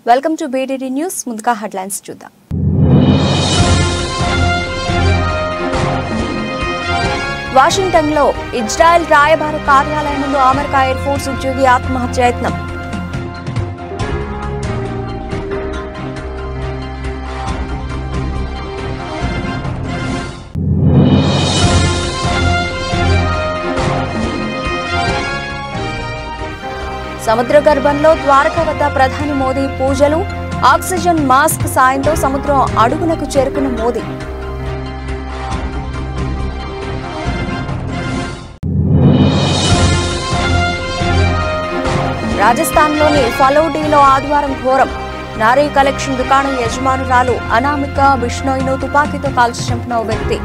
Welcome to BDD news. ముందుగా headlines చూద్దాం. వాషింగ్టన్లో ఇజ్రాయెల్ రాయబార కార్యాలయం ముందు అమెరికా ఎయిర్ ఫోర్స్ ఉద్యోగి ఆత్మహత్య యత్నం. సముద్ర గర్భంలో ద్వారకా వద్ద ప్రధాని మోదీ పూజలు. ఆక్సిజన్ మాస్క్ సాయంతో సముద్రం అడుగునకు చేరుకున్న మోదీ. రాజస్థాన్లోని ఫలౌడీలో ఆదివారం ఘోరం. నారీ కలెక్షన్ దుకాణం యజమానురాలు అనామిక బిష్ణోయ్ను తుపాకీతో కాల్చి చంపిన ఓ వ్యక్తి.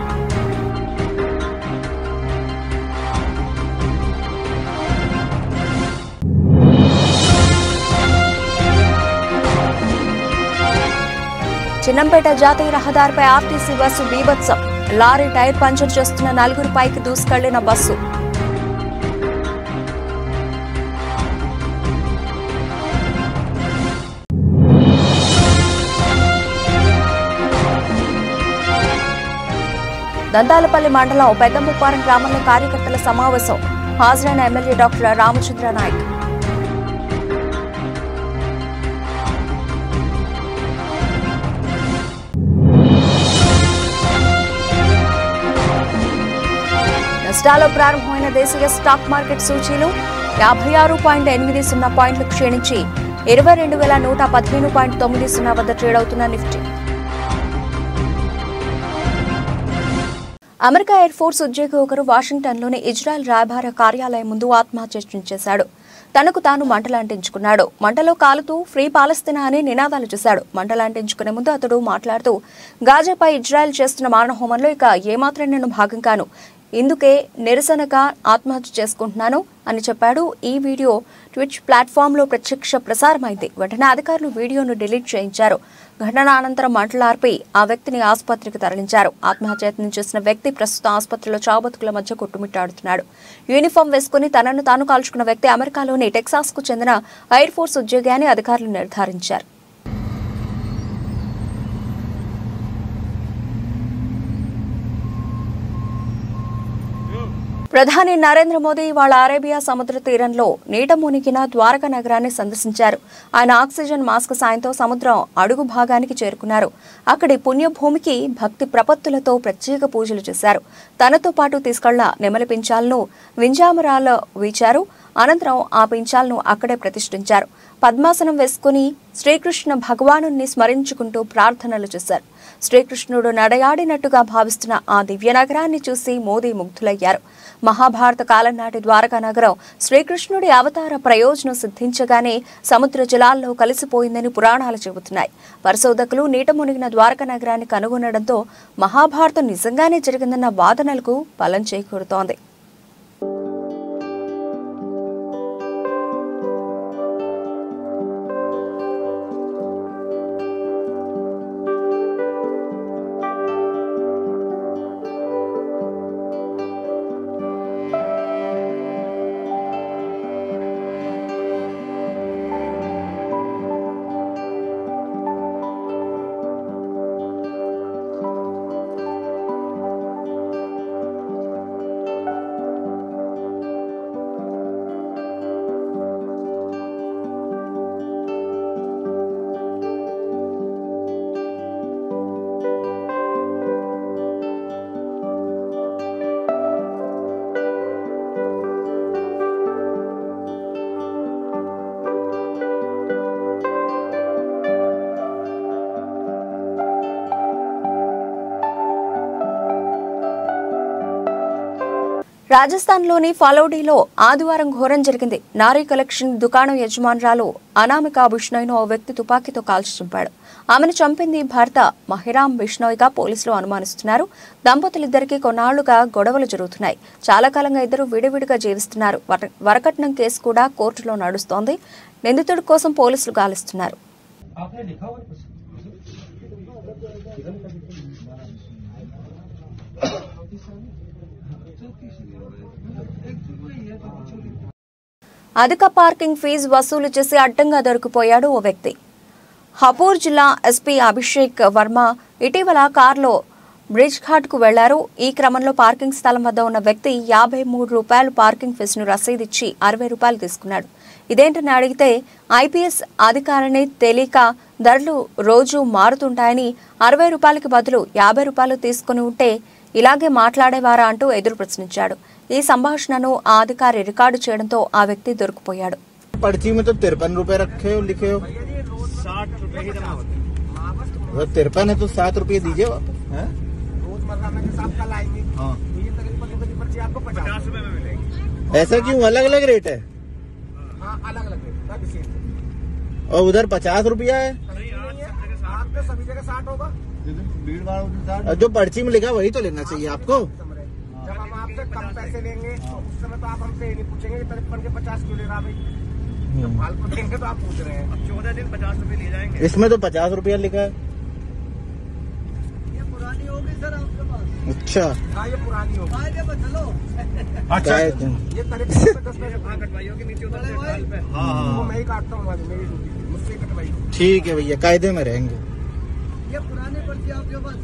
చిన్నంపేట జాతీయ రహదారిపై ఆర్టీసీ బస్సు బీభత్సం. లారీ టైర్ పంచర్ చేస్తున్న నలుగురు పైకి దూసుకెళ్లిన బస్సు. దంతాలపల్లి మండలం పెద్దముప్పారం గ్రామంలో కార్యకర్తల సమావేశం. హాజరైన ఎమ్మెల్యే డాక్టర్ రామచంద్ర నాయక్. నష్టాల్లో ప్రారంభమైన దేశీయ స్టాక్ మార్కెట్ సూచీలు 56.80 పాయింట్లు క్షీణించి 22,115.90 వద్ద ట్రేడ్ అవుతున్న నిఫ్టీ. అమెరికా ఎయిర్ ఫోర్స్ ఉద్యోగి ఒకరు వాషింగ్టన్లోని ఇజ్రాయెల్ రాయబార కార్యాలయం ముందు ఆత్మహత్య చేశాడు. తనకు తాను మంటలాంటించుకున్నాడు. మంటలో కాలుతూ ఫ్రీ పాలస్తీనా అని నినాదాలు చేశాడు. మంటలాంటించుకునే ముందు అతడు మాట్లాడుతూ గాజాపై ఇజ్రాయెల్ చేస్తున్న మారణహోమంలో ఇక ఏమాత్రం నేను భాగం కాను, ఇందుకే నిరసనగా ఆత్మహత్య చేసుకుంటున్నాను అని చెప్పాడు. ఈ వీడియో ట్విచ్ ప్లాట్ఫామ్లో ప్రత్యక్ష ప్రసారమైంది. వెంటనే అధికారులు వీడియోను డిలీట్ చేయించారు. ఘటన అనంతరం మంటలార్పి ఆ వ్యక్తిని ఆసుపత్రికి తరలించారు. ఆత్మహత్యయత్నం చేసిన వ్యక్తి ప్రస్తుతం ఆసుపత్రిలో చావుబతుకుల మధ్య కొట్టుమిట్టాడుతున్నాడు. యూనిఫామ్ వేసుకుని తనను తాను కాల్చుకున్న వ్యక్తి అమెరికాలోని టెక్సాస్కు చెందిన ఎయిర్ ఫోర్స్ ఉద్యోగి అని అధికారులు నిర్ధారించారు. ప్రధాని నరేంద్ర మోదీ ఇవాళ అరేబియా సముద్ర తీరంలో నీట మునిగిన ద్వారకా నగరాన్ని సందర్శించారు. ఆయన ఆక్సిజన్ మాస్క్ సాయంతో సముద్రం అడుగు భాగానికి చేరుకున్నారు. అక్కడి పుణ్యభూమికి భక్తి ప్రపత్తులతో ప్రత్యేక పూజలు చేశారు. తనతో పాటు తీసుకెళ్ల నెమలి పించాలను వింజామరాలో వీచారు. అనంతరం ఆ పించాలను అక్కడే ప్రతిష్ఠించారు. పద్మాసనం వేసుకుని శ్రీకృష్ణ భగవాను స్మరించుకుంటూ ప్రార్థనలు చేశారు. శ్రీకృష్ణుడు నడయాడినట్టుగా భావిస్తున్న ఆ దివ్య నగరాన్ని చూసి మోదీ ముగ్ధులయ్యారు. మహాభారత కాలం నాటి ద్వారకా నగరం శ్రీకృష్ణుడి అవతార ప్రయోజనం సిద్ధించగానే సముద్ర జలాల్లో కలిసిపోయిందని పురాణాలు చెబుతున్నాయి. పరిశోధకులు నీట మునిగిన ద్వారకా నగరాన్ని కనుగొనడంతో మహాభారతం నిజంగానే జరిగిందన్న వాదనలకు బలం చేకూరుతోంది. రాజస్థాన్లోని ఫలౌడీలో ఆదివారం ఘోరం జరిగింది. నారీ కలెక్షన్ దుకాణం యజమానురాలు అనామిక బిష్ణోయ్ను ఓ వ్యక్తి తుపాకీతో కాల్చి చంపాడు. ఆమెను చంపింది భర్త మహిరామ్ బిష్ణోయ్గా పోలీసులు అనుమానిస్తున్నారు. దంపతులిద్దరికీ కొన్నాళ్లుగా గొడవలు జరుగుతున్నాయి. చాలా కాలంగా ఇద్దరు విడివిడిగా జీవిస్తున్నారు. వరకట్నం కేసు కూడా కోర్టులో నడుస్తోంది. నిందితుడి కోసం పోలీసులు గాలిస్తున్నారు. అధిక పార్కింగ్ ఫీజు వసూలు చేసి అడ్డంగా దొరికిపోయాడు ఓ వ్యక్తి. హపూర్ జిల్లా ఎస్పీ అభిషేక్ వర్మ ఇటీవల కారులో బ్రిడ్జ్ ఘాట్కు వెళ్లారు. ఈ క్రమంలో పార్కింగ్ స్థలం వద్ద ఉన్న వ్యక్తి ₹53 పార్కింగ్ ఫీజును రసీదిచ్చి ₹60 తీసుకున్నాడు. ఇదేంటని అడిగితే ఐపీఎస్ అధికారిని తెలియక ధరలు రోజు మారుతుంటాయని ₹60కి బదులు ₹50 తీసుకుని ఉంటే ఇలాగే మాట్లాడేవారా అంటూ ఎదురు ప్రశ్నించాడు. ఈ సంభాషణను ఆ అధికారి రికార్డు చేయడంతో ఆ వ్యక్తి దొరికిపోయాడు. पर्ची में तो ₹53 रखे हो, लिखे हो 60 रुपए ही जमा होते हैं। 53 है तो ₹7 दीजिए वापस। रोजमर्रा में जैसे आप कल आएंगे हाँ, तो ये तकरीबन की पर्ची आपको 50 रुपए में मिलेगी। ऐसा क्यों अलग अलग रेट है? हाँ, अलग अलग रेट। और उधर ₹50 है आप तो सभी जगह 60 होगा। और जो पर्ची में लिखा वही तो लेना चाहिए आपको। जब हम आपसे कम पैसे लेंगे तो उस समय तो आप हमसे ये नहीं पूछेंगे कि 53 के 50 क्यों ले रहा भाई। जब फालतू देंगे तो आप पूछ रहे हैं। अब 14 दिन 50 रुपए ले जाएंगे। इसमें तो ₹50 लिखा है। ये पुरानी होगी सर आपके पास। अच्छा, हाँ, ये पुरानी होगी। चलो अच्छा ये करीब 10 पैसे कटवाई होगी नीचे उधर से पे। वो मैं ही काटता हूँ, मेरी ड्यूटी मुझसे ही कटवाई होगी। ठीक है भैया, कायदे में रहेंगे। ये पुरानी पर्ची आपके पास।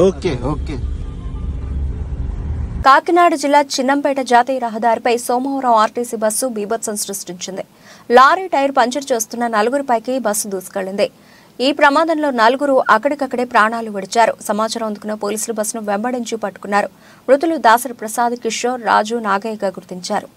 Okay okay. కాకినాడ జిల్లా చిన్నంపేట జాతీయ రహదారిపై సోమవారం ఆర్టీసీ బస్సు బీభత్సం సృష్టించింది. లారీ టైర్ పంచర్ చేస్తున్న 4గురిపైకి బస్సు దూసుకెళ్లింది. ఈ ప్రమాదంలో 4 అక్కడికక్కడే ప్రాణాలు విడిచారు. సమాచారం అందుకున్న పోలీసులు బస్సును వెంబడించి పట్టుకున్నారు. మృతులు దాసరి ప్రసాద్, కిషోర్, రాజు, నాగయ్యగా గుర్తించారు.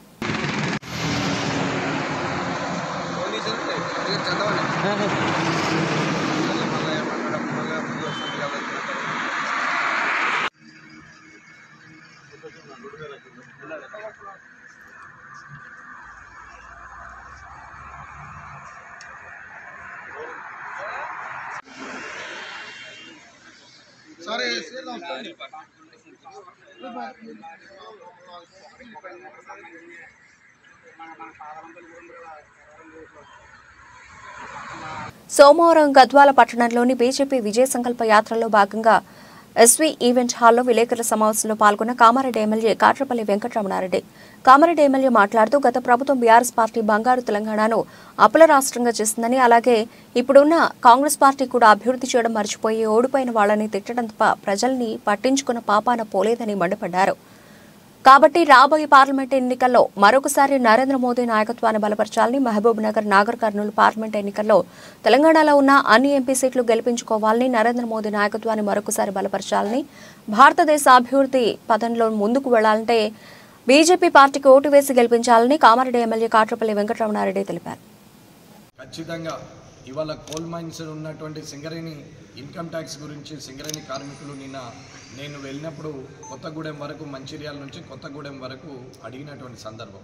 సోమవారం గద్వాల పట్టణంలోని బీజేపీ విజయ సంకల్ప యాత్రలో భాగంగా ఎస్వీ ఈవెంట్ హాల్లో విలేకరుల సమావేశంలో పాల్గొన్న కామారెడ్డి ఎమ్మెల్యే కాట్రపల్లి వెంకటరమణారెడ్డి. కామారెడ్డి ఎమ్మెల్యే మాట్లాడుతూ గత ప్రభుత్వం బీఆర్ఎస్ పార్టీ బంగారు తెలంగాణను అప్పుల రాష్ట్రంగా చేసిందని, అలాగే ఇప్పుడున్న కాంగ్రెస్ పార్టీ కూడా అభివృద్ధి చేయడం మర్చిపోయి ఓడిపోయిన వాళ్లని తిట్టడం తప్ప ప్రజల్ని పట్టించుకున్న పాపాన పోలేదని మండిపడ్డారు. కాబట్టి రాబోయే పార్లమెంట్ ఎన్నికల్లో మరొకసారి నరేంద్ర మోదీ నాయకత్వాన్ని బలపరచాలని, మహబూబ్ నగర్, నాగర్ కర్నూలు పార్లమెంట్ ఎన్నికల్లో తెలంగాణలో ఉన్న అన్ని ఎంపీ సీట్లు గెలిపించుకోవాలని, నరేంద్ర మోదీ నాయకత్వాన్ని మరొకసారి బలపరచాలని, భారతదేశ అభివృద్ధి పథంలో ముందుకు వెళ్లాలంటే బీజేపీ పార్టీకి ఓటు వేసి గెలిపించాలని కామారెడ్డి ఎమ్మెల్యే కాట్రపల్లి వెంకటరమణారెడ్డి తెలిపారు. ఖచ్చితంగా ఇవాళ కోల్ మైన్స్ ఉన్నటువంటి సింగరేణి ఇన్కమ్ ట్యాక్స్ గురించి సింగరేణి కార్మికులు నేను వెళ్ళినప్పుడు కొత్తగూడెం వరకు, మంచిర్యాల నుంచి కొత్తగూడెం వరకు అడిగినటువంటి సందర్భం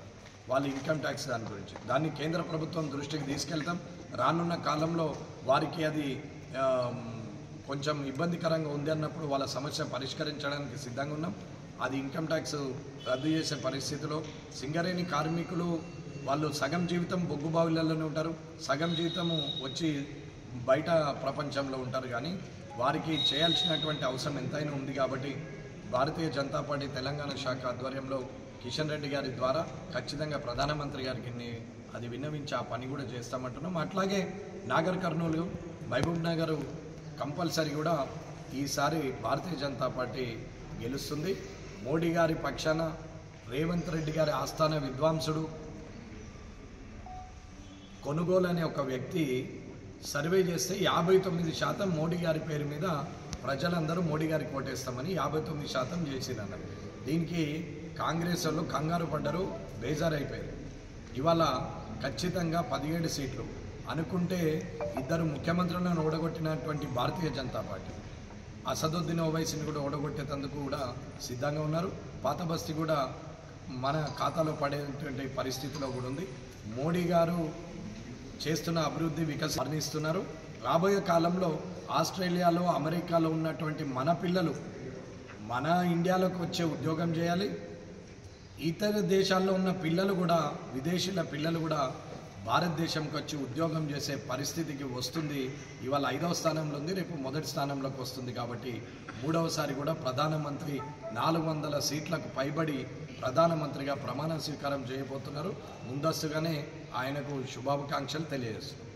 వాళ్ళ ఇన్కమ్ ట్యాక్స్ దాని గురించి. దాన్ని కేంద్ర ప్రభుత్వం దృష్టికి తీసుకెళ్తాం. రానున్న కాలంలో వారికి అది కొంచెం ఇబ్బందికరంగా ఉంది అన్నప్పుడు వాళ్ళ సమస్య పరిష్కరించడానికి సిద్ధంగా ఉన్నాం. అది ఇన్కమ్ ట్యాక్స్ రద్దు చేసే పరిస్థితిలో సింగరేణి కార్మికులు వాళ్ళు సగం జీవితం బొగ్గు బావిలలోనే ఉంటారు, సగం జీవితము వచ్చి బయట ప్రపంచంలో ఉంటారు. కానీ వారికి చేయాల్సినటువంటి అవసరం ఎంతైనా ఉంది. కాబట్టి భారతీయ జనతా పార్టీ తెలంగాణ శాఖ ఆధ్వర్యంలో కిషన్ రెడ్డి గారి ద్వారా ఖచ్చితంగా ప్రధానమంత్రి గారికి అది విన్నవించి ఆ పని కూడా చేస్తామంటున్నాం. అట్లాగే నాగర్ కర్నూలు, మహబూబ్ నగర్ కంపల్సరీ కూడా ఈసారి భారతీయ జనతా పార్టీ గెలుస్తుంది. మోడీ గారి పక్షాన రేవంత్ రెడ్డి గారి ఆస్థాన విద్వాంసుడు కొనుగోలు అనే ఒక వ్యక్తి సర్వే చేస్తే 59% మోడీ గారి పేరు మీద ప్రజలందరూ మోడీ గారికి ఓటేస్తామని 59% చేసిరన్నారు. దీనికి కాంగ్రెస్ వాళ్ళు కంగారు పడ్డరు, బేజారైపోయారు. ఇవాళ ఖచ్చితంగా 17 సీట్లు అనుకుంటే 2 ముఖ్యమంత్రులను ఓడగొట్టినటువంటి భారతీయ జనతా పార్టీ అసదుద్దీన్ ఓవైసీని కూడా ఓడగొట్టేందుకు కూడా సిద్ధంగా ఉన్నారు. పాత బస్తీ కూడా మన ఖాతాలో పడేటువంటి పరిస్థితిలో కూడా ఉంది. మోడీ గారు చేస్తున్న అభివృద్ధి వర్ణిస్తున్నారు. రాబోయే కాలంలో ఆస్ట్రేలియాలో, అమెరికాలో ఉన్నటువంటి మన పిల్లలు మన ఇండియాలోకి వచ్చే ఉద్యోగం చేయాలి. ఇతర దేశాల్లో ఉన్న పిల్లలు కూడా, విదేశీల పిల్లలు కూడా భారతదేశంకి వచ్చి ఉద్యోగం చేసే పరిస్థితికి వస్తుంది. ఇవాళ 5వ స్థానంలో ఉంది, రేపు మొదటి స్థానంలోకి వస్తుంది. కాబట్టి 3వసారి కూడా ప్రధానమంత్రి 400 సీట్లకు పైబడి ప్రధానమంత్రిగా ప్రమాణ స్వీకారం చేయబోతున్నారు. ముందస్తుగానే ఆయనకు శుభాకాంక్షలు తెలియజేస్తున్నారు.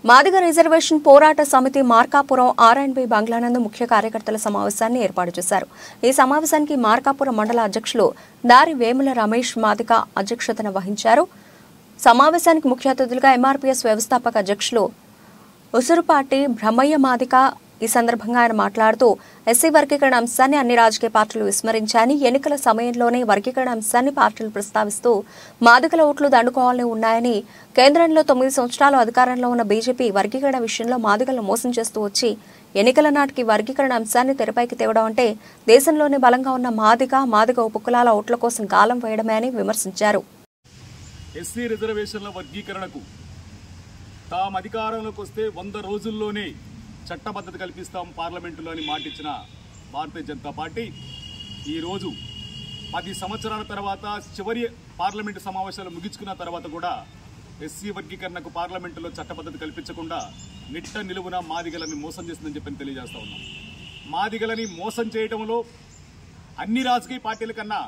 మాదిగ రిజర్వేషన్ పోరాట సమితి మార్కాపురం ఆర్ఎండ్బి బంగ్లానందు ముఖ్య కార్యకర్తల సమావేశాన్ని ఏర్పాటు చేశారు. ఈ సమావేశానికి మార్కాపురం మండల అధ్యక్షులు దారి వేముల రమేష్ మాదిగ అధ్యక్షతన వహించారు. సమావేశానికి ముఖ్య అతిథులుగా ఎంఆర్పీఎస్ వ్యవస్థాపక అధ్యక్షులు ఉసురుపాటి బ్రహ్మయ్య మాదిక ఈ సందర్భంగా ఆయన మాట్లాడుతూ ఎస్సీ వర్గీకరణ అంశాన్ని అన్ని రాజకీయ పార్టీలు విస్మరించాయని, ఎన్నికల సమయంలోనే వర్గీకరణ అంశాన్ని పార్టీలు ప్రస్తావిస్తూ మాదిగల ఓట్లు దండుకోవాలని ఉన్నాయని, కేంద్రంలో 9 సంవత్సరాలు అధికారంలో ఉన్న బీజేపీ వర్గీకరణ విషయంలో మాదిగలను మోసం చేస్తూ వచ్చి ఎన్నికల నాటికి వర్గీకరణ అంశాన్ని తెరపైకి తేవడం అంటే దేశంలోనే బలంగా ఉన్న మాదిగ ఉపకులాల ఓట్ల కోసం గాలం వేయడమే అని విమర్శించారు. ఎస్సీ రిజర్వేషన్ల వర్గీకరణకు తాము అధికారంలోకి వస్తే 100 రోజుల్లోనే చట్టబద్ధత కల్పిస్తాం పార్లమెంటులో అని మాటిచ్చిన భారతీయ జనతా పార్టీ ఈరోజు 10 సంవత్సరాల తర్వాత చివరి పార్లమెంటు సమావేశాలు ముగించుకున్న తర్వాత కూడా ఎస్సీ వర్గీకరణకు పార్లమెంటులో చట్టబద్ధత కల్పించకుండా నిట్ట నిలువున మాదిగలని మోసం చేస్తుందని చెప్పని తెలియజేస్తా ఉన్నాం. మాదిగలని మోసం చేయడంలో అన్ని రాజకీయ పార్టీల కన్నా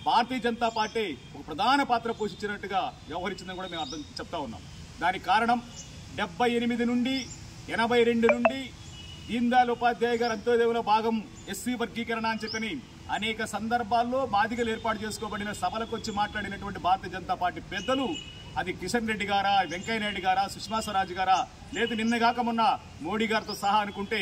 భారతీయ జనతా పార్టీ ఒక ప్రధాన పాత్ర పోషించినట్టుగా వ్యవహరించిందని కూడా మేము చెప్తా ఉన్నాం. దానికి కారణం 78 నుండి 82 నుండి దీన్ దయాళ్ ఉపాధ్యాయ గారు అంత్యోదయంలో భాగం ఎస్సీ వర్గీకరణ అని చెప్పని అనేక సందర్భాల్లో బాధికలు ఏర్పాటు చేసుకోబడిన సభలకు వచ్చి మాట్లాడినటువంటి భారతీయ జనతా పార్టీ పెద్దలు, అది కిషన్ రెడ్డి గారా, వెంకయ్య నాయుడు గారా, సుష్మా స్వరాజ్ గారా, లేదా నిన్నగాక మొన్న మోడీ గారితో సహా అనుకుంటే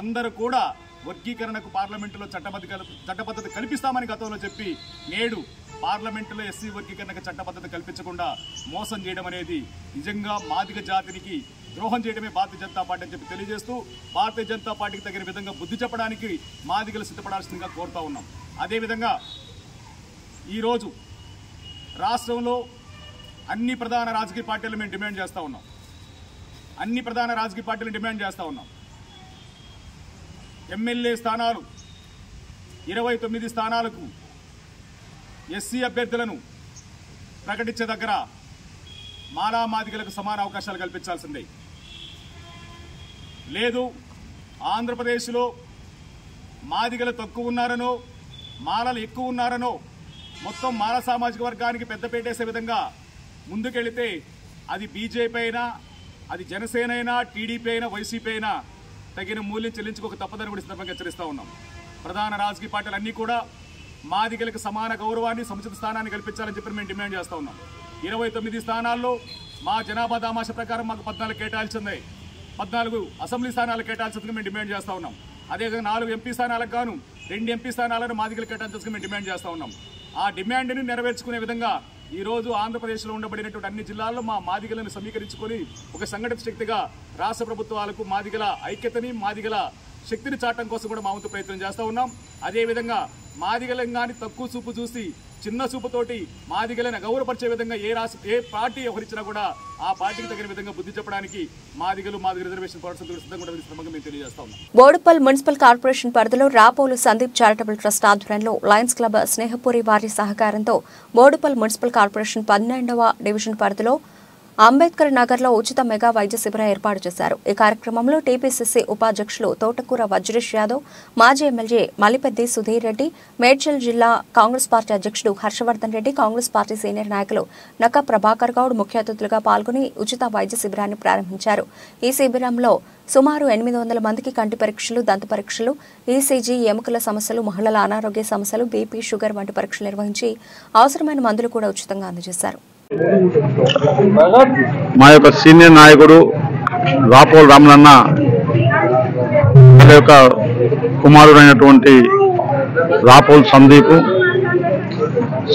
అందరూ కూడా వర్గీకరణకు పార్లమెంటులో చట్టబద్ధత కల్పిస్తామని గతంలో చెప్పి నేడు పార్లమెంటులో ఎస్సీ వర్గీకరణకు చట్టబద్ధత కల్పించకుండా మోసం చేయడం అనేది నిజంగా మాదిగ జాతికి ద్రోహం చేయడమే భారతీయ జనతా పార్టీ అని చెప్పి తెలియజేస్తూ భారతీయ జనతా పార్టీకి తగిన విధంగా బుద్ధి చెప్పడానికి మాదిగలు సిద్ధపడాల్సిందిగా కోరుతా ఉన్నాం. అదేవిధంగా ఈరోజు రాష్ట్రంలో అన్ని ప్రధాన రాజకీయ పార్టీలు మేము డిమాండ్ చేస్తూ ఉన్నాం. అన్ని ప్రధాన రాజకీయ పార్టీలు డిమాండ్ చేస్తూ ఉన్నాం. ఎమ్మెల్యే స్థానాలు 29 స్థానాలకు ఎస్సీ అభ్యర్థులను ప్రకటించే దగ్గర మాలా మాదిగలకు సమాన అవకాశాలు కల్పించాల్సిందే. లేదు ఆంధ్రప్రదేశ్లో మాదిగలు తక్కువ ఉన్నారనో మాలలు ఎక్కువ ఉన్నారనో మొత్తం మాల సామాజిక వర్గానికి పెద్దపేటేసే విధంగా ముందుకెళితే అది బీజేపీ అయినా, అది జనసేన అయినా, టీడీపీ అయినా, వైసీపీ అయినా తగిన మూల్యం చెల్లించుకోక తప్పదని కూడా సందర్భంగా హెచ్చరిస్తూ ఉన్నాం. ప్రధాన రాజకీయ పార్టీలు అన్నీ కూడా మాదిగలకు సమాన గౌరవాన్ని, సముచిత స్థానాన్ని కల్పించాలని చెప్పి మేము డిమాండ్ చేస్తూ ఉన్నాం. 29 స్థానాల్లో మా జనాభా దామాష ప్రకారం మాకు 14 కేటాయించింది. 14 అసెంబ్లీ స్థానాలు కేటాయించేందుకు మేము డిమాండ్ చేస్తూ ఉన్నాం. అదేవిధంగా 4 ఎంపీ స్థానాలకు గాను 2 ఎంపీ స్థానాలను మాదిగలు కేటాయించేందుకు మేము డిమాండ్ చేస్తూ ఉన్నాం. ఆ డిమాండ్ని నెరవేర్చుకునే విధంగా ఈరోజు ఆంధ్రప్రదేశ్లో ఉండబడినటువంటి అన్ని జిల్లాల్లో మా మాదిగలను సమీకరించుకొని ఒక సంఘటిత శక్తిగా రాష్ట్ర ప్రభుత్వాలకు మాదిగల ఐక్యతని, మాదిగల శక్తిని చాటం కోసం కూడా మా వంతు ప్రయత్నం చేస్తూ ఉన్నాం. అదేవిధంగా మాదిగలను కానీ తక్కువ చూపు చూసి చిన్న చూపుతోటి మాదిగలను గౌరవపరిచే విధంగా ఏ పార్టీ వ్యవహరించినా కూడా ఆ పార్టీకి తగిన విధంగా బుద్ధి చెప్పడానికి మాదిగలు రిజర్వేషన్ పోరాటం సిద్ధంగా మేము తెలియజేస్తా ఉన్నాం. బోడుపల్ మున్సిపల్ కార్పొరేషన్ పరిధిలో రాపోలు సందీప్ చారిటబుల్ ట్రస్ట్ ఆధ్వర్యంలో లయన్స్ క్లబ్ స్నేహపూరి వారి సహకారంతో బోడుపల్ మున్సిపల్ కార్పొరేషన్ 12వ డివిజన్ పరిధిలో అంబేద్కర్ నగర్లో ఉచిత మెగా వైద్య శిబిరం ఏర్పాటు చేశారు. ఈ కార్యక్రమంలో టీపీసీసీ ఉపాధ్యక్షులు తోటకూర వజ్రేష్ యాదవ్, మాజీ ఎమ్మెల్యే మలిపెద్ది సుధీర్ రెడ్డి, మేడ్చల్ జిల్లా కాంగ్రెస్ పార్టీ అధ్యక్షుడు హర్షవర్ధన్ రెడ్డి, కాంగ్రెస్ పార్టీ సీనియర్ నాయకులు నక్క ప్రభాకర్ గౌడ్ ముఖ్య అతిథులుగా పాల్గొని ఉచిత వైద్య శిబిరాన్ని ప్రారంభించారు. ఈ శిబిరంలో సుమారు 800 మందికి కంటి పరీక్షలు, దంత పరీక్షలు, ఈసీజీ, ఎముకల సమస్యలు, మహిళల అనారోగ్య సమస్యలు, బీపీ, షుగర్ వంటి పరీక్షలు నిర్వహించి అవసరమైన మందులు కూడా ఉచితంగా అందజేశారు. మా యొక్క సీనియర్ నాయకుడు రాపోల్ రామలన్న యొక్క కుమారుడైనటువంటి రాపోల్ సందీప్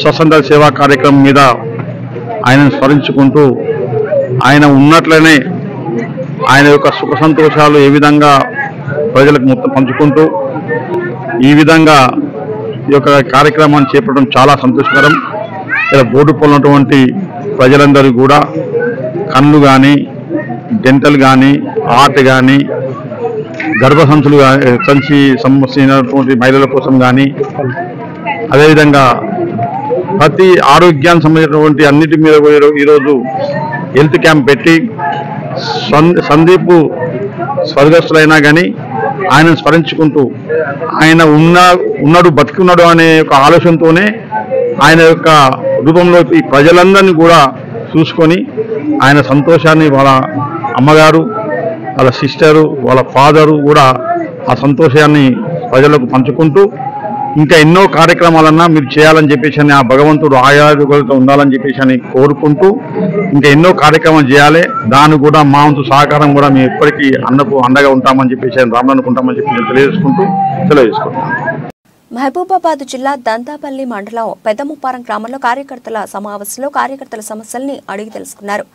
స్వతంత్ర సేవా కార్యక్రమం మీద ఆయనను స్మరించుకుంటూ ఆయన ఉన్నట్లనే ఆయన యొక్క సుఖ సంతోషాలు ఏ విధంగా ప్రజలకు మొత్తం పంచుకుంటూ ఈ విధంగా ఈ యొక్క కార్యక్రమాన్ని చేపట్టడం చాలా సంతోషకరం. ఇలా బోడుపల్లి ఉన్నటువంటి ప్రజలందరూ కూడా కళ్ళు కానీ, డెంటల్ కానీ, హార్ట్ కానీ, గర్భసంచులు సంచి సంబంధించినటువంటి మహిళల కోసం కానీ, అదేవిధంగా ప్రతి ఆరోగ్యానికి సంబంధించినటువంటి అన్నిటి మీద ఈరోజు హెల్త్ క్యాంప్ పెట్టి సందీప్ స్వర్గస్థులైనా కానీ ఆయనను స్మరించుకుంటూ ఆయన ఉన్నాడు బతికున్నాడు అనే ఒక ఆలోచనతోనే ఆయన యొక్క రూపంలో ఈ ప్రజలందరినీ కూడా చూసుకొని ఆయన సంతోషాన్ని వాళ్ళ అమ్మగారు, వాళ్ళ సిస్టరు, వాళ్ళ ఫాదరు కూడా ఆ సంతోషాన్ని ప్రజలకు పంచుకుంటూ ఇంకా ఎన్నో కార్యక్రమాలన్నా మీరు చేయాలని చెప్పేసి ఆ భగవంతుడు ఆయుర్వేదంతో ఉండాలని చెప్పేసి అని కోరుకుంటూ ఇంకా ఎన్నో కార్యక్రమాలు చేయాలి. దాన్ని కూడా మా వంతు సహకారం కూడా మేము ఎప్పటికీ అండగా ఉంటామని చెప్పేసి రామనుకుంటామని చెప్పి నేను తెలియజేసుకుంటున్నాను. మహబూబాబాద్ జిల్లా దంతాపల్లి మండలం పెద్దముప్పారం గ్రామంలో కార్యకర్తల సమావేశంలో కార్యకర్తల సమస్యల్ని అడిగి తెలుసుకున్నారు.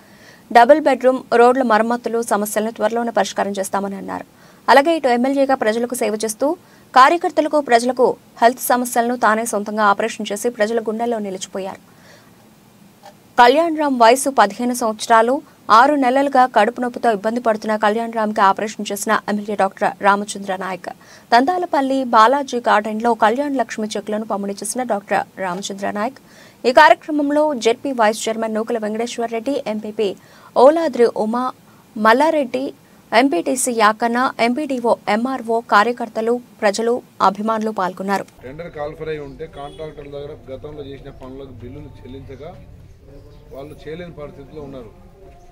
డబుల్ బెడ్రూమ్, రోడ్ల మరమ్మతులు సమస్యలను త్వరలోనే పరిష్కారం చేస్తామని అన్నారు. అలాగే ఇటు ఎమ్మెల్యేగా ప్రజలకు సేవ చేస్తూ కార్యకర్తలకు, ప్రజలకు హెల్త్ సమస్యలను తానే సొంతంగా ఆపరేషన్ చేసి ప్రజల గుండెల్లో నిలిచిపోయారు. కళ్యాణ్ రామ్ వయసు 15 సంవత్సరాలు. 6 నెలలుగా కడుపు నొప్పితో ఇబ్బంది పడుతున్న కళ్యాణ్ రామ్కి ఆపరేషన్ చేసిన ఎమ్మెల్యే డాక్టర్ రామచంద్ర నాయక్. దంతాలపల్లి బాలాజీ గార్డెన్లో కళ్యాణ్ లక్ష్మి చెక్కులను పంపిణీ చేసిన డాక్టర్ రామచంద్ర నాయక్. ఈ కార్యక్రమంలో ZP vice chairman Nookala Venkateswara Reddy, MPP Oladri Uma Mallareddy, MPTC Yakanna, MPDO, MRO, కార్యకర్తలు, ప్రజలు, అభిమానులు పాల్గొన్నారు. టెండర్ కాల్ఫర్ అయి ఉంటే కాంట్రాక్టర్ల దగ్గర గతంలో చేసిన పనులకు బిల్లులు చెల్లించక వాళ్ళు చేయలేని పరిస్థితిలో ఉన్నారు.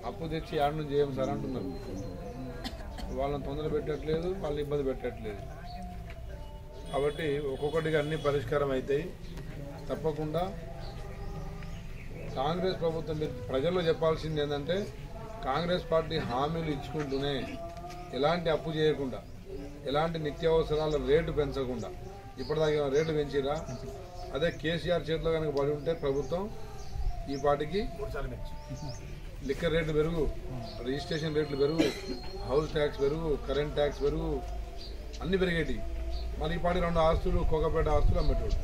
అప్పు తెచ్చి యాడ్ నుంచి చేయం సార్ అంటున్నారు. వాళ్ళని తొందర పెట్టట్లేదు, వాళ్ళని ఇబ్బంది పెట్టట్లేదు. కాబట్టి ఒక్కొక్కటిగా అన్ని పరిష్కారం అవుతాయి. తప్పకుండా కాంగ్రెస్ ప్రభుత్వం మీరు ప్రజల్లో చెప్పాల్సింది ఏంటంటే కాంగ్రెస్ పార్టీ హామీలు ఇచ్చుకుంటూనే ఎలాంటి అప్పు చేయకుండా, ఎలాంటి నిత్యావసరాల రేటు పెంచకుండా, ఇప్పటిదాకా రేటు పెంచిరా అదే కేసీఆర్ చేతిలో కనుక పడి ఉంటే ప్రభుత్వం ఈ పార్టీకి లిక్కర్ రేట్లు పెరుగు, రిజిస్ట్రేషన్ రేట్లు పెరుగు, హౌస్ ట్యాక్స్ పెరుగు, కరెంట్ ట్యాక్స్ పెరుగు, అన్నీ పెరిగేటి. మరి ఈ పార్టీ 2 ఆస్తులు కోకపేట ఆస్తులు అమ్మేటోడు.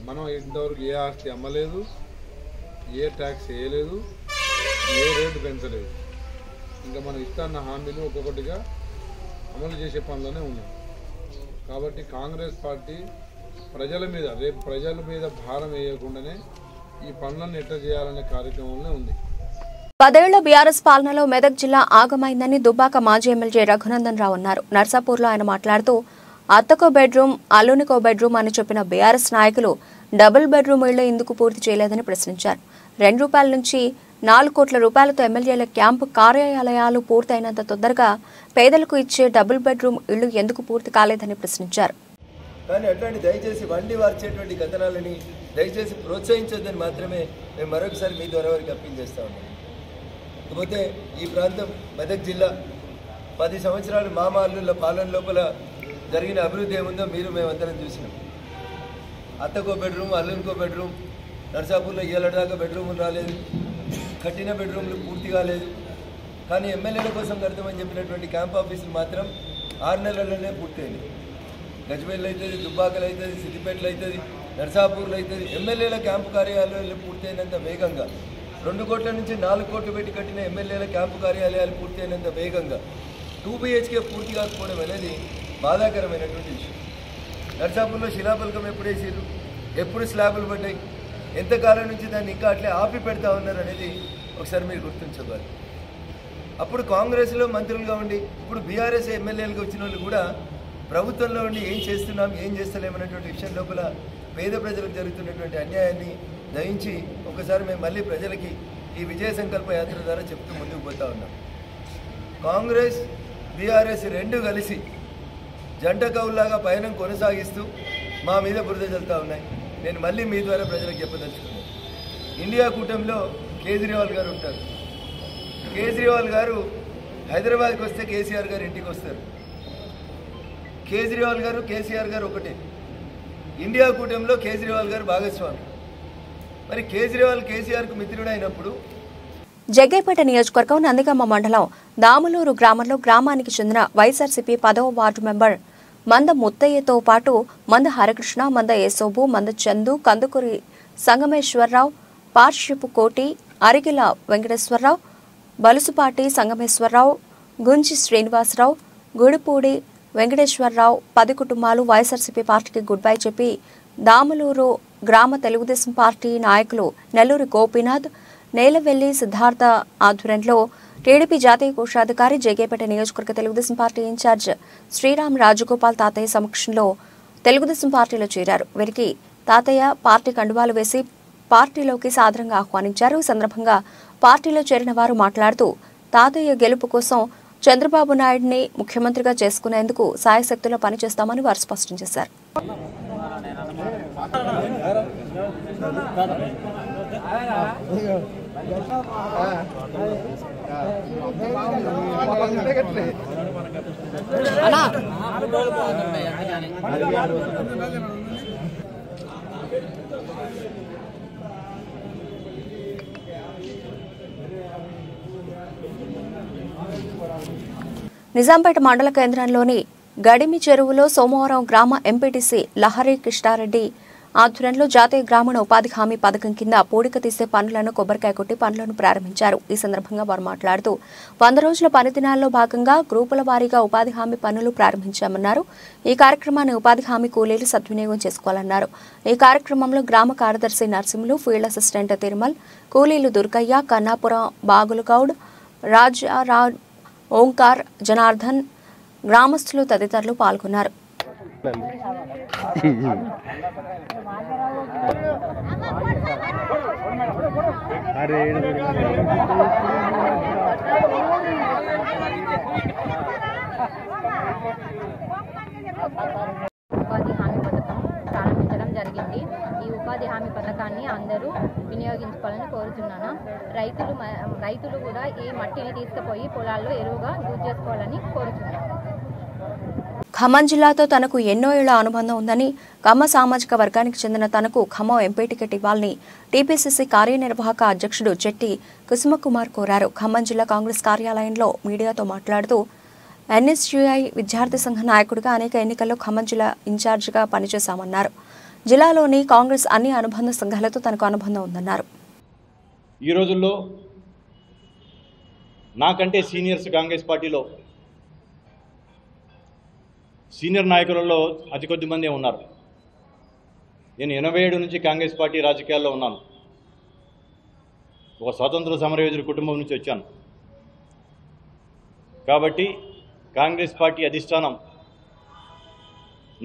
మనం ఇంతవరకు ఏ ఆస్తి అమ్మలేదు, ఏ ట్యాక్స్ వేయలేదు, ఏ రేటు పెంచలేదు. ఇంకా మనం ఇస్తున్న హామీలు ఒక్కొక్కటిగా అమలు చేసే పనులనే ఉన్నాం. కాబట్టి కాంగ్రెస్ పార్టీ ప్రజల మీద రేపు ప్రజల మీద భారం వేయకుండానే ఈ పనులను ఎట్లా చేయాలనే కార్యక్రమంలో ఉంది. 10 ఏళ్ల బీఆర్ఎస్ పాలనలో మెదక్ జిల్లా ఆగమైందని దుబ్బాక మాజీ ఎమ్మెల్యే రఘునందన్ రావు అన్నారు. నర్సాపూర్లో ఆయన మాట్లాడుతూ అత్తకో బెడ్రూమ్, అల్లునికో బెడ్రూమ్ అని చెప్పిన బీఆర్ఎస్ నాయకులు డబుల్ బెడ్రూమ్ ఇళ్లు ఎందుకు పూర్తి చేయలేదని ప్రశ్నించారు. ₹2 నుంచి 4 కోట్ల రూపాయలతో ఎమ్మెల్యేల క్యాంపు కార్యాలయాలు పూర్తయినంత తొందరగా పేదలకు ఇచ్చే డబుల్ బెడ్రూమ్ ఇళ్లు ఎందుకు పూర్తి కాలేదని ప్రశ్నించారు. కానీ అట్లాంటి దయచేసి వండి వార్చేటువంటి కథనాలని దయచేసి ప్రోత్సహించొద్దని మాత్రమే మేము మరొకసారి మీ ద్వారా వారికి అప్పీల్ చేస్తా ఉన్నాం. ఇకపోతే ఈ ప్రాంతం మెదక్ జిల్లా 10 సంవత్సరాలు మామ అల్లుళ్ళ పాలన లోపల జరిగిన అభివృద్ధి ఏముందో మేమందరం చూసినాం. అత్తకో బెడ్రూమ్, అల్లునికో బెడ్రూమ్, నర్సాపూర్లో ఏళ్ళదాకా బెడ్రూములు రాలేదు, కట్టిన బెడ్రూమ్లు పూర్తి కాలేదు. కానీ ఎమ్మెల్యేల కోసం కడతామని చెప్పినటువంటి క్యాంప్ ఆఫీసులు మాత్రం 6 నెలల్లోనే పూర్తయింది. గజ్వేల్ అవుతుంది, దుబ్బాకలు అవుతుంది, సిద్దిపేటలు అవుతుంది, నర్సాపూర్లు అవుతుంది. ఎమ్మెల్యేల క్యాంపు కార్యాలయాలు పూర్తయినంత వేగంగా 2 కోట్ల నుంచి 4 కోట్లు పెట్టి కట్టిన ఎమ్మెల్యేల క్యాంపు కార్యాలయాలు పూర్తయినంత వేగంగా 2 BHK పూర్తి కాకపోవడం అనేది బాధాకరమైనటువంటి విషయం. నర్సాపూర్లో శిలాఫలకం ఎప్పుడు వేసారు, ఎప్పుడు స్లాబులు పడ్డాయి, ఎంతకాలం నుంచి దాన్ని ఇంకా అట్లే ఆపి పెడతా ఉన్నారు అనేది ఒకసారి మీరు గుర్తుంచుకోవాలి. అప్పుడు కాంగ్రెస్లో మంత్రులుగా ఉండి ఇప్పుడు బీఆర్ఎస్ ఎమ్మెల్యేలుగా వచ్చిన వాళ్ళు కూడా ప్రభుత్వంలో ఉండి ఏం చేస్తున్నాం, ఏం చేస్తలేమనేటువంటి విషయం లోపల పేద ప్రజలకు జరుగుతున్నటువంటి అన్యాయాన్ని దయించి ఒకసారి మేము మళ్ళీ ప్రజలకి ఈ విజయ సంకల్ప యాత్ర ద్వారా చెప్తూ ముందుకు పోతా ఉన్నాం. కాంగ్రెస్ బీఆర్ఎస్ 2 కలిసి జంట కవుల్లాగా పయనం కొనసాగిస్తూ మా మీద బురద చల్లుతూ ఉన్నాయి. నేను మళ్ళీ మీ ద్వారా ప్రజలకు చెప్పదలుచుకున్నాను. ఇండియా కూటమిలో కేజ్రీవాల్ గారు ఉంటారు. కేజ్రీవాల్ గారు హైదరాబాద్కి వస్తే కేసీఆర్ గారు ఇంటికి వస్తారు. కేజ్రీవాల్ గారు కేసీఆర్ గారు ఒకటే. ఇండియా కూటమిలో కేజ్రీవాల్ గారు భాగస్వామి. మరి కేజ్రీవాల్ కేసీఆర్కు మిత్రుడు అయినప్పుడు జగ్గేపేట నియోజకవర్గం నందిగమ్మ మండలం దాములూరు గ్రామంలో గ్రామానికి చెందిన వైఎస్ఆర్సీపీ 10వ వార్డు మెంబర్ మంద ముత్తయ్యతో పాటు మంద హరికృష్ణ, మంద యేసోబు, మంద చందు, కందుకూరి సంగమేశ్వరరావు, పార్షిపు కోటి, అరిగిల వెంకటేశ్వరరావు, బలుసుపాటి సంగమేశ్వరరావు, గుంజి శ్రీనివాసరావు, గుడిపూడి వెంకటేశ్వరరావు 10 కుటుంబాలు వైఎస్ఆర్సీపీ పార్టీకి గుడ్ బై చెప్పి దాములూరు గ్రామ తెలుగుదేశం పార్టీ నాయకులు నెల్లూరి గోపీనాథ్, నేలవెల్లి సిద్ధార్థ ఆధ్వర్యంలో టీడీపీ జాతీయ కోశాధికారి, జగ్గేపేట నియోజకవర్గ తెలుగుదేశం పార్టీ ఇన్ఛార్జ్ శ్రీరామ్ రాజగోపాల్ తాతయ్య సమక్షంలో తెలుగుదేశం పార్టీలో చేరారు. వీరికి తాతయ్య పార్టీ కండువాలు వేసి పార్టీలోకి సాదరంగా ఆహ్వానించారు. ఈ సందర్భంగా పార్టీలో చేరిన వారు మాట్లాడుతూ తాతయ్య గెలుపు కోసం చంద్రబాబు నాయుడిని ముఖ్యమంత్రిగా చేసుకునేందుకు సాయశక్తులా పనిచేస్తామని వారు స్పష్టం చేశారు. నిజాంపేట మండల కేంద్రంలోని గడిమి చెరువులో సోమవారం గ్రామ ఎంపీటీసీ లహరి కృష్ణారెడ్డి ఆధ్వర్యంలో జాతీయ గ్రామీణ ఉపాధి హామీ పథకం కింద పూడిక తీసే పనులను కొబ్బరికాయ కొట్టి పనులను ప్రారంభించారు. ఈ సందర్భంగా వారు మాట్లాడుతూ 100 రోజుల పని దినాల్లో భాగంగా గ్రూపుల వారీగా ఉపాధి హామీ పనులు ప్రారంభించామన్నారు. ఈ కార్యక్రమాన్ని ఉపాధి హామీ కూలీలు సద్వినియోగం చేసుకోవాలన్నారు. ఈ కార్యక్రమంలో గ్రామ కార్యదర్శి నరసింహులు, ఫీల్డ్ అసిస్టెంట్ తిరుమల్, కూలీలు దుర్గయ్య, కన్నాపురం బాగులగౌడ్, రాజారావు, ఓంకార్, జనార్దన్, గ్రామస్తులు తదితరులు పాల్గొన్నారు. ఉపాధి హామీ పథకం ప్రారంభించడం జరిగింది. ఈ ఉపాధి హామీ పథకాన్ని అందరూ వినియోగించుకోవాలని కోరుతున్నాను. రైతులు కూడా ఈ మట్టిని తీసుకుపోయి పొలాల్లో ఎరువుగా యూజ్ చేసుకోవాలని కోరుతున్నాను. ఖమ్మం జిల్లాతో తనకు ఎన్నో ఏళ్ల అనుబంధం ఉందని, కమ్మ సామాజిక వర్గానికి చెందిన తనకు ఖమ్మం ఎంపీ టికెట్ ఇవ్వాలని టీపీసీసీ కార్యనిర్వాహక అధ్యక్షుడు చెట్టి కుసుమకుమార్ కోరారు. ఖమ్మం జిల్లా కాంగ్రెస్ కార్యాలయంలో మీడియాతో మాట్లాడుతూ ఎన్ఎస్యూఐ విద్యార్థి సంఘ నాయకుడిగా అనేక ఎన్నికల్లో ఖమ్మం జిల్లా ఇన్ఛార్జిగా పనిచేశామన్నారు. జిల్లాలోని కాంగ్రెస్ అన్ని అనుబంధ సంఘాలతో తనకు అనుబంధం ఉందన్నారు. ఈ రోజుల్లో నాకంటే సీనియర్స్ కాంగ్రెస్ పార్టీలో సీనియర్ నాయకులలో అతి కొద్ది మందే ఉన్నారు. నేను 87 నుంచి కాంగ్రెస్ పార్టీ రాజకీయాల్లో ఉన్నాను. ఒక స్వాతంత్ర సమరయోధుడి కుటుంబం నుంచి వచ్చాను. కాబట్టి కాంగ్రెస్ పార్టీ అధిష్టానం,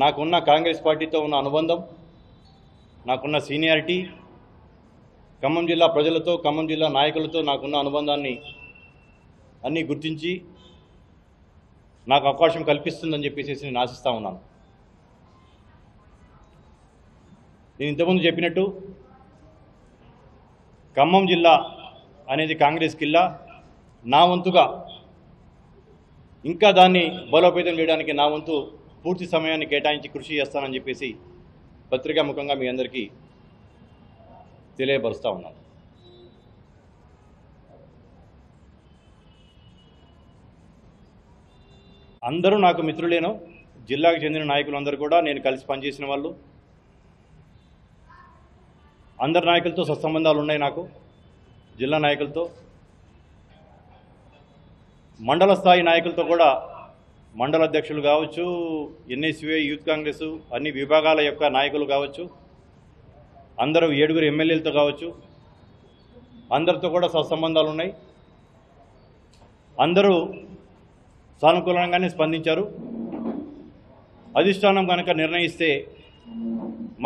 నాకున్న కాంగ్రెస్ పార్టీతో ఉన్న అనుబంధం, నాకున్న సీనియారిటీ, ఖమ్మం జిల్లా ప్రజలతో, ఖమ్మం జిల్లా నాయకులతో నాకున్న అనుబంధాన్ని అన్నీ గుర్తించి నాకు అవకాశం కల్పిస్తుందని చెప్పేసి నేను ఆశిస్తూ ఉన్నాను. నేను ఇంతకుముందు చెప్పినట్టు ఖమ్మం జిల్లా అనేది కాంగ్రెస్ జిల్లా. నా వంతుగా ఇంకా దాన్ని బలోపేతం చేయడానికి నా వంతు పూర్తి సమయాన్ని కేటాయించి కృషి చేస్తానని చెప్పేసి పత్రికాముఖంగా మీ అందరికీ తెలియపరుస్తూ ఉన్నాను. అందరూ నాకు మిత్రులేను. జిల్లాకు చెందిన నాయకులందరూ కూడా నేను కలిసి పనిచేసిన వాళ్ళు. అందరు నాయకులతో సత్సంబంధాలు ఉన్నాయి నాకు, జిల్లా నాయకులతో. మండల స్థాయి నాయకులతో కూడా, మండల అధ్యక్షులు కావచ్చు, ఎన్ఎస్యూఐ, యూత్ కాంగ్రెస్ అన్ని విభాగాల యొక్క నాయకులు కావచ్చు, అందరూ 7 ఎమ్మెల్యేలతో కావచ్చు, అందరితో కూడా సత్సంబంధాలు ఉన్నాయి. అందరూ సానుకూలంగానే స్పందించారు. అధిష్టానం కనుక నిర్ణయిస్తే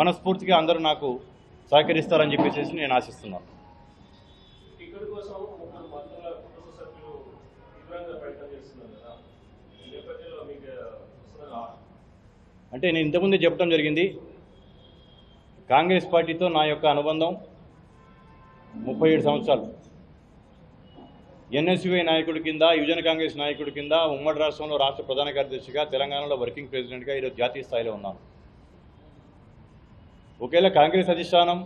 మనస్ఫూర్తిగా అందరూ నాకు సహకరిస్తారని చెప్పేసి నేను ఆశిస్తున్నాను. అంటే నేను ఇంతకుముందే చెప్పడం జరిగింది, కాంగ్రెస్ పార్టీతో నా యొక్క అనుబంధం 37 సంవత్సరాలు. ఎన్ఎస్యూఐ నాయకుడి కింద, యువజన కాంగ్రెస్ నాయకుడి కింద, ఉమ్మడి రాష్ట్రంలో రాష్ట్ర ప్రధాన కార్యదర్శిగా, తెలంగాణలో వర్కింగ్ ప్రెసిడెంట్గా ఈరోజు జాతీయ స్థాయిలో ఉన్నాను. ఒకవేళ కాంగ్రెస్ అధిష్టానం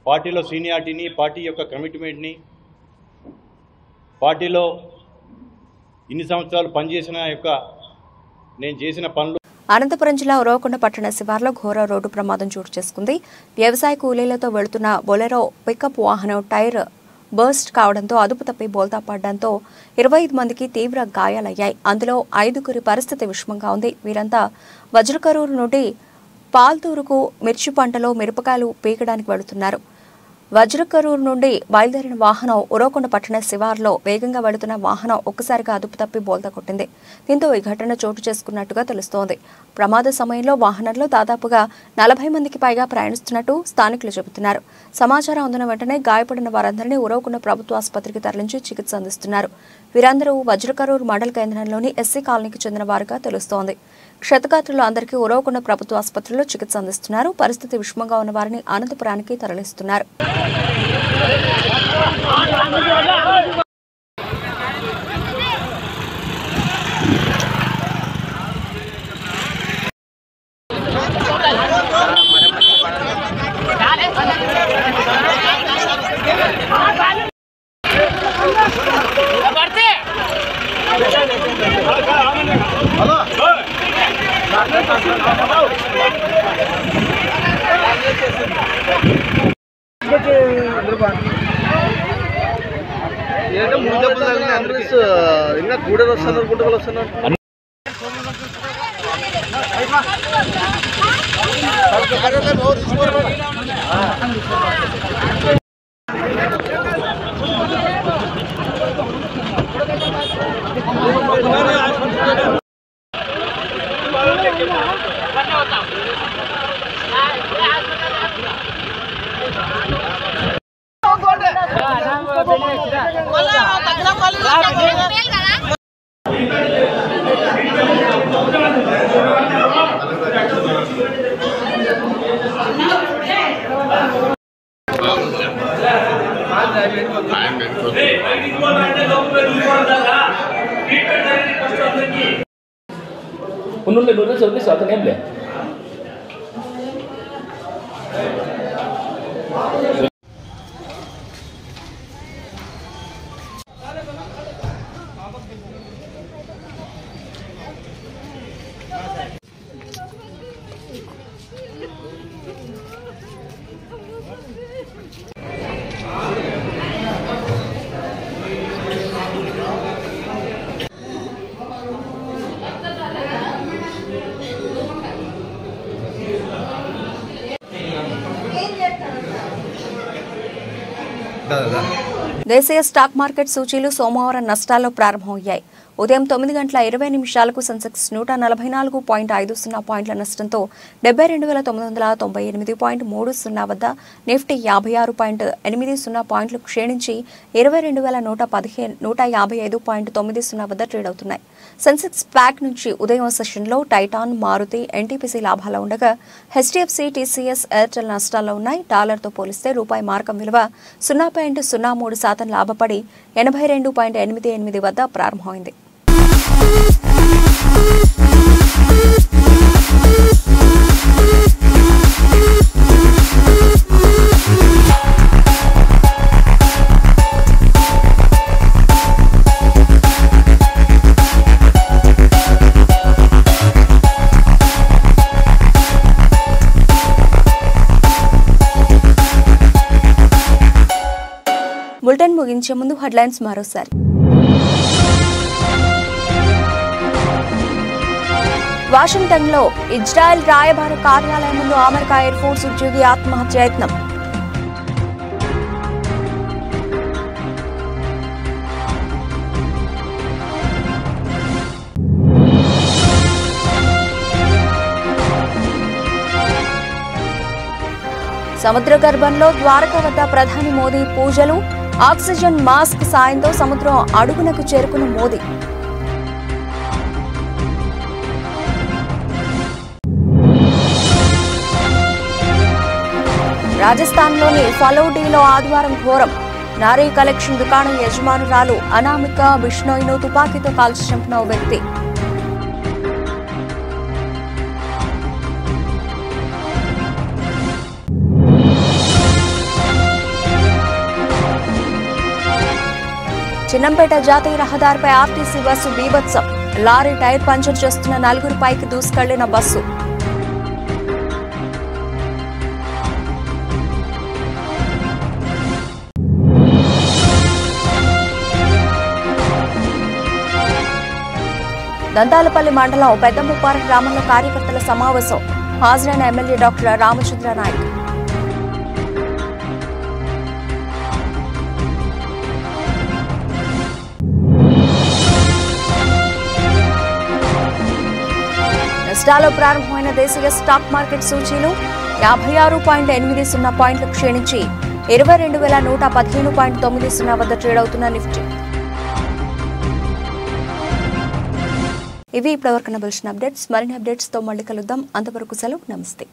పార్టీలో సీనియారిటీని, పార్టీ యొక్క కమిట్మెంట్ని, పార్టీలో ఇన్ని సంవత్సరాలు పనిచేసిన యొక్క నేను చేసిన పనులు. అనంతపురం జిల్లా ఉరవకొండ పట్టణ శివార్లో ఘోర రోడ్డు ప్రమాదం చోటు చేసుకుంది. వ్యవసాయ కూలీలతో వెళుతున్న బొలెరో పికప్ వాహనం టైర్ బర్స్ట్ కావడంతో అదుపు తప్పి బోల్తా పడడంతో 25 మందికి తీవ్ర గాయాలయ్యాయి. అందులో 5గురి పరిస్థితి విషమంగా ఉంది. వీరంతా వజ్రకరూరు నుండి పాల్తూరుకు మిర్చి పంటలో మిరపకాయలు పీకడానికి వెళుతున్నారు. వజ్రకరూరు నుండి బయలుదేరిన వాహనం ఉరవకొండ పట్టణ శివార్లో వేగంగా వెళుతున్న వాహనం ఒక్కసారిగా అదుపు తప్పి బోల్తా కొట్టింది. దీంతో ఈ ఘటన చోటు చేసుకున్నట్టుగా తెలుస్తోంది. ప్రమాద సమయంలో వాహనంలో దాదాపుగా 40 మందికి పైగా ప్రయాణిస్తున్నట్టు స్థానికులు చెబుతున్నారు. సమాచారం అందిన వెంటనే గాయపడిన వారందరినీ ఉరవకొండ ప్రభుత్వ ఆసుపత్రికి తరలించి చికిత్స అందిస్తున్నారు. వీరందరూ వజ్రకరూరు మండల కేంద్రంలోని ఎస్సీ కాలనీకి చెందిన వారుగా తెలుస్తోంది. క్షతగాత్రులు అందరికీ ఉరవకొండ ప్రభుత్వ ఆసుపత్రిలో చికిత్స అందిస్తున్నారు. పరిస్థితి విషమంగా ఉన్న వారిని అనంతపురానికి తరలిస్తున్నారు. ఇంకా కూడలు వస్తున్నారు, గుంటలు వస్తున్నారు. Unul le service atau nemble. దేశీయ స్టాక్ మార్కెట్ సూచీలు సోమవారం నష్టాల్లో ప్రారంభమయ్యాయి. ఉదయం 9:20 సెన్సెక్స్ 144.50 పాయింట్ల నష్టంతో 72,998.30 వద్ద, నిఫ్టీ 56.80 పాయింట్లు క్షీణించి 22,155.90 వద్ద ట్రేడ్ అవుతున్నాయి. సెన్సెక్స్ ప్యాక్ నుంచి ఉదయం సెషన్లో టైటాన్, మారుతి, ఎన్టీపీసీ లాభాల్లో ఉండగా హెచ్డీఎఫ్సీ, టీసీఎస్, ఎయిర్టెల్ నష్టాల్లో ఉన్నాయి. డాలర్తో పోలిస్తే రూపాయి మార్కం విలువ 0.03% లాభపడి 82.88 వద్ద ప్రారంభమైంది. బులెటిన్ ముగించే ముందు హెడ్లైన్స్ మరోసారి. వాషింగ్టన్లో ఇజ్రాయెల్ రాయబార కార్యాలయం ముందు అమెరికా ఎయిర్ ఫోర్స్ ఉద్యోగి ఆత్మహత్య యత్నం. సముద్ర గర్భంలో ద్వారకా వద్ద ప్రధాని మోదీ పూజలు, ఆక్సిజన్ మాస్క్ సాయంతో సముద్రం అడుగునకు చేరుకున్న మోదీ. రాజస్థాన్లోని ఫలౌడీలో ఆదివారం ఘోరం. నారీ కలెక్షన్ దుకాణం యజమానురాలు అనామిక బిష్ణోయ్ను తుపాకీతో కాల్చి చంపిన ఓ వ్యక్తి. చిన్నంపేట జాతీయ రహదారిపై ఆర్టీసీ బస్సు బీభత్సం. లారీ టైర్ పంచర్ చేస్తున్న 4 పైకి దూసుకెళ్లిన బస్సు. దంతాలపల్లి మండలం పెద్దముప్పారం గ్రామంలో కార్యకర్తల సమావేశం. హాజరైన ఎమ్మెల్యే డాక్టర్ రామచంద్ర నాయక్. నష్టాల్లో ప్రారంభమైన దేశీయ స్టాక్ మార్కెట్ సూచీలు 56.80 పాయింట్లు క్షీణించి 22,115.90 వద్ద ట్రేడ్ అవుతున్న నిఫ్టీ. ఇవి ఇప్పటివరకు బులెటిన్ అప్డేట్స్. మరిన్ని అప్డేట్స్ తో మళ్ళీ కలుద్దాం. అంతవరకు సెలవు. నమస్తే.